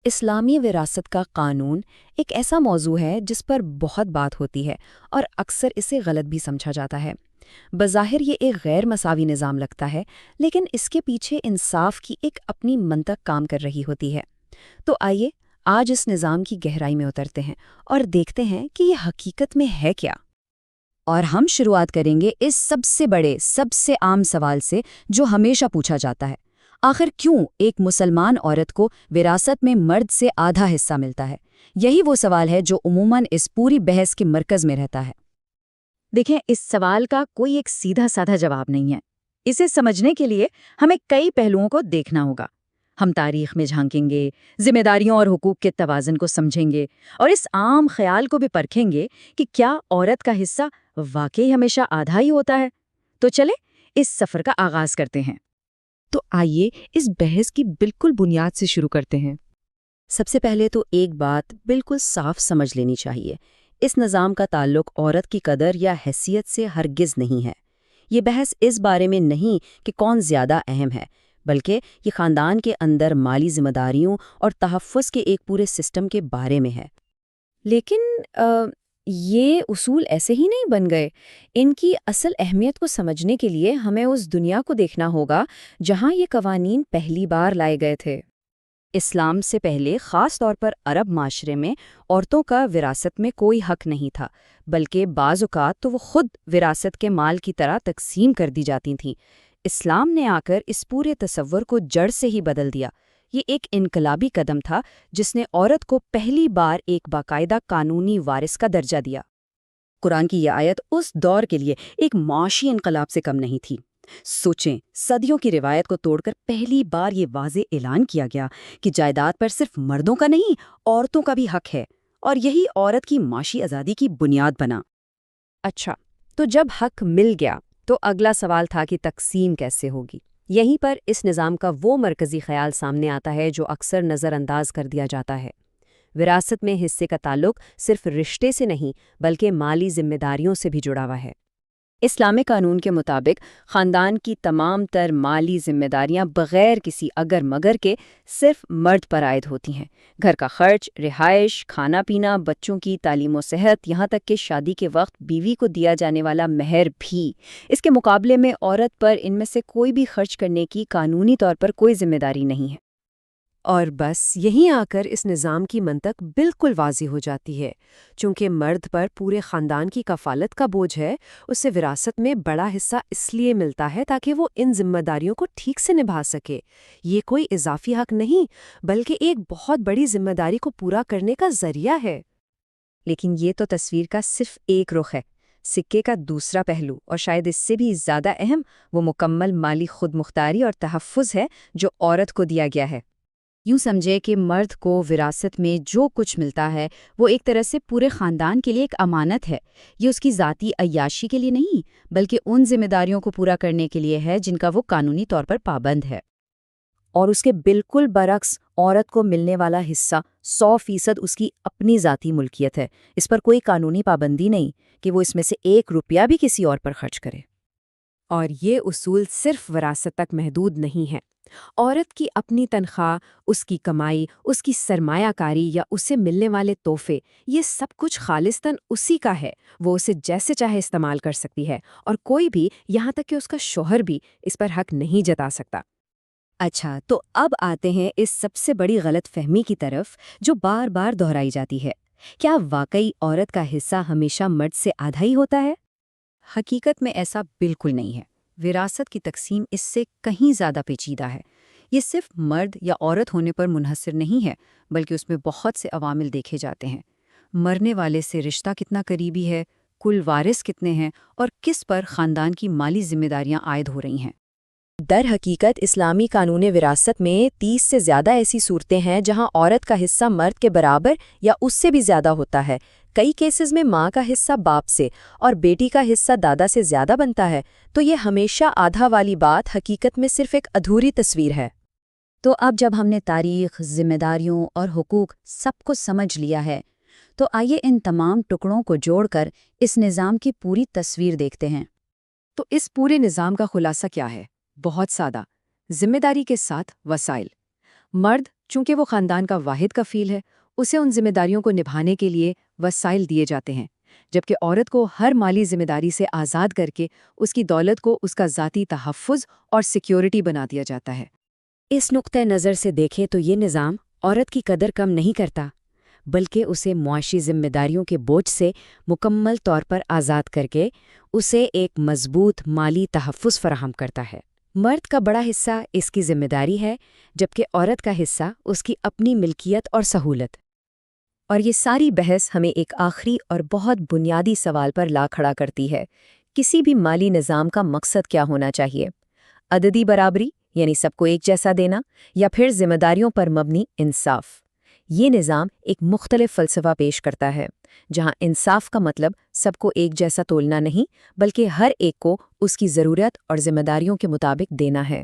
اسلامی وراثت کا قانون ایک ایسا موضوع ہے جس پر بہت بات ہوتی ہے اور اکثر اسے غلط بھی سمجھا جاتا ہے۔ بظاہر یہ ایک غیر مساوی نظام لگتا ہے، لیکن اس کے پیچھے انصاف کی ایک اپنی منطق کام کر رہی ہوتی ہے۔ تو آئیے آج اس نظام کی گہرائی میں اترتے ہیں اور دیکھتے ہیں کہ یہ حقیقت میں ہے کیا۔ اور ہم شروعات کریں گے اس سب سے بڑے، سب سے عام سوال سے جو ہمیشہ پوچھا جاتا ہے۔ آخر کیوں ایک مسلمان عورت کو وراثت میں مرد سے آدھا حصہ ملتا ہے؟ یہی وہ سوال ہے جو عموماً اس پوری بحث کے مرکز میں رہتا ہے۔ دیکھیں، اس سوال کا کوئی ایک سیدھا سادھا جواب نہیں ہے۔ اسے سمجھنے کے لیے ہمیں کئی پہلوؤں کو دیکھنا ہوگا۔ ہم تاریخ میں جھانکیں گے، ذمہ داریوں اور حقوق کے توازن کو سمجھیں گے، اور اس عام خیال کو بھی پرکھیں گے کہ کیا عورت کا حصہ واقعی ہمیشہ آدھا ہی ہوتا ہے۔ تو چلے اس سفر کا آغاز کرتے ہیں۔ تو آئیے اس بحث کی بالکل بنیاد سے شروع کرتے ہیں۔ سب سے پہلے تو ایک بات بالکل صاف سمجھ لینی چاہیے، اس نظام کا تعلق عورت کی قدر یا حیثیت سے ہرگز نہیں ہے۔ یہ بحث اس بارے میں نہیں کہ کون زیادہ اہم ہے، بلکہ یہ خاندان کے اندر مالی ذمہ داریوں اور تحفظ کے ایک پورے سسٹم کے بارے میں ہے۔ لیکن یہ اصول ایسے ہی نہیں بن گئے۔ ان کی اصل اہمیت کو سمجھنے کے لیے ہمیں اس دنیا کو دیکھنا ہوگا جہاں یہ قوانین پہلی بار لائے گئے تھے۔ اسلام سے پہلے خاص طور پر عرب معاشرے میں عورتوں کا وراثت میں کوئی حق نہیں تھا، بلکہ بعض اوقات تو وہ خود وراثت کے مال کی طرح تقسیم کر دی جاتی تھیں۔ اسلام نے آ کر اس پورے تصور کو جڑ سے ہی بدل دیا۔ یہ ایک انقلابی قدم تھا جس نے عورت کو پہلی بار ایک باقاعدہ قانونی وارث کا درجہ دیا۔ قرآن کی یہ آیت اس دور کے لیے ایک معاشی انقلاب سے کم نہیں تھی۔ سوچیں، صدیوں کی روایت کو توڑ کر پہلی بار یہ واضح اعلان کیا گیا کہ جائیداد پر صرف مردوں کا نہیں، عورتوں کا بھی حق ہے، اور یہی عورت کی معاشی آزادی کی بنیاد بنا۔ اچھا، تو جب حق مل گیا تو اگلا سوال تھا کہ تقسیم کیسے ہوگی۔ یہیں پر اس نظام کا وہ مرکزی خیال سامنے آتا ہے جو اکثر نظر انداز کر دیا جاتا ہے۔ وراثت میں حصے کا تعلق صرف رشتے سے نہیں بلکہ مالی ذمہ داریوں سے بھی جڑا ہوا ہے۔ اسلامی قانون کے مطابق خاندان کی تمام تر مالی ذمہ داریاں بغیر کسی اگر مگر کے صرف مرد پر عائد ہوتی ہیں۔ گھر کا خرچ، رہائش، کھانا پینا، بچوں کی تعلیم و صحت، یہاں تک کہ شادی کے وقت بیوی کو دیا جانے والا مہر بھی۔ اس کے مقابلے میں عورت پر ان میں سے کوئی بھی خرچ کرنے کی قانونی طور پر کوئی ذمہ داری نہیں ہے۔ اور بس یہیں آ کر اس نظام کی منطق بالکل واضح ہو جاتی ہے۔ چونکہ مرد پر پورے خاندان کی کفالت کا بوجھ ہے، اسے وراثت میں بڑا حصہ اس لیے ملتا ہے تاکہ وہ ان ذمہ داریوں کو ٹھیک سے نبھا سکے۔ یہ کوئی اضافی حق نہیں، بلکہ ایک بہت بڑی ذمہ داری کو پورا کرنے کا ذریعہ ہے۔ لیکن یہ تو تصویر کا صرف ایک رخ ہے۔ سکے کا دوسرا پہلو، اور شاید اس سے بھی زیادہ اہم، وہ مکمل مالی خود مختاری اور تحفظ ہے جو عورت کو دیا گیا ہے۔ یوں سمجھے کہ مرد کو وراثت میں جو کچھ ملتا ہے وہ ایک طرح سے پورے خاندان کے لیے ایک امانت ہے۔ یہ اس کی ذاتی عیاشی کے لیے نہیں، بلکہ ان ذمہ داریوں کو پورا کرنے کے لیے ہے جن کا وہ قانونی طور پر پابند ہے۔ اور اس کے بالکل برعکس عورت کو ملنے والا حصہ 100% اس کی اپنی ذاتی ملکیت ہے۔ اس پر کوئی قانونی پابندی نہیں کہ وہ اس میں سے 1 روپیہ بھی کسی اور پر خرچ کرے۔ اور یہ اصول صرف وراثت تک محدود نہیں ہے۔ عورت کی اپنی تنخواہ، اس کی کمائی، اس کی سرمایہ کاری یا اسے ملنے والے تحفے، یہ سب کچھ خالصتاً اسی کا ہے۔ وہ اسے جیسے چاہے استعمال کر سکتی ہے، اور کوئی بھی، یہاں تک کہ اس کا شوہر بھی، اس پر حق نہیں جتا سکتا۔ اچھا، تو اب آتے ہیں اس سب سے بڑی غلط فہمی کی طرف جو بار بار دہرائی جاتی ہے۔ کیا واقعی عورت کا حصہ ہمیشہ مرد سے آدھا ہی ہوتا ہے؟ حقیقت میں ایسا بالکل نہیں ہے۔ وراثت کی تقسیم اس سے کہیں زیادہ پیچیدہ ہے۔ یہ صرف مرد یا عورت ہونے پر منحصر نہیں ہے، بلکہ اس میں بہت سے عوامل دیکھے جاتے ہیں۔ مرنے والے سے رشتہ کتنا قریبی ہے، کل وارث کتنے ہیں، اور کس پر خاندان کی مالی ذمہ داریاں عائد ہو رہی ہیں۔ در حقیقت اسلامی قانون وراثت میں 30 سے زیادہ ایسی صورتیں ہیں جہاں عورت کا حصہ مرد کے برابر یا اس سے بھی زیادہ ہوتا ہے۔ کئی کیسز میں ماں کا حصہ باپ سے اور بیٹی کا حصہ دادا سے زیادہ بنتا ہے۔ تو یہ ہمیشہ آدھا والی بات حقیقت میں صرف ایک ادھوری تصویر ہے۔ تو اب جب ہم نے تاریخ، ذمہ داریوں اور حقوق سب کو سمجھ لیا ہے، تو آئیے ان تمام ٹکڑوں کو جوڑ کر اس نظام کی پوری تصویر دیکھتے ہیں۔ تو اس پورے نظام کا خلاصہ کیا ہے؟ بہت سادہ، ذمہ داری کے ساتھ وسائل۔ مرد چونکہ وہ خاندان کا واحد کفیل ہے، اسے ان ذمہ داریوں کو نبھانے کے لیے وسائل دیے جاتے ہیں، جبکہ عورت کو ہر مالی ذمہ داری سے آزاد کر کے اس کی دولت کو اس کا ذاتی تحفظ اور سیکیورٹی بنا دیا جاتا ہے۔ اس نقطۂ نظر سے دیکھیں تو یہ نظام عورت کی قدر کم نہیں کرتا، بلکہ اسے معاشی ذمہ داریوں کے بوجھ سے مکمل طور پر آزاد کر کے اسے ایک مضبوط مالی تحفظ فراہم کرتا ہے۔ مرد کا بڑا حصہ اس کی ذمہ داری ہے، جبکہ عورت کا حصہ اس کی اپنی ملکیت اور سہولت۔ اور یہ ساری بحث ہمیں ایک آخری اور بہت بنیادی سوال پر لا کھڑا کرتی ہے، کسی بھی مالی نظام کا مقصد کیا ہونا چاہیے؟ عددی برابری، یعنی سب کو ایک جیسا دینا، یا پھر ذمہ داریوں پر مبنی انصاف؟ یہ نظام ایک مختلف فلسفہ پیش کرتا ہے، جہاں انصاف کا مطلب سب کو ایک جیسا تولنا نہیں، بلکہ ہر ایک کو اس کی ضرورت اور ذمہ داریوں کے مطابق دینا ہے۔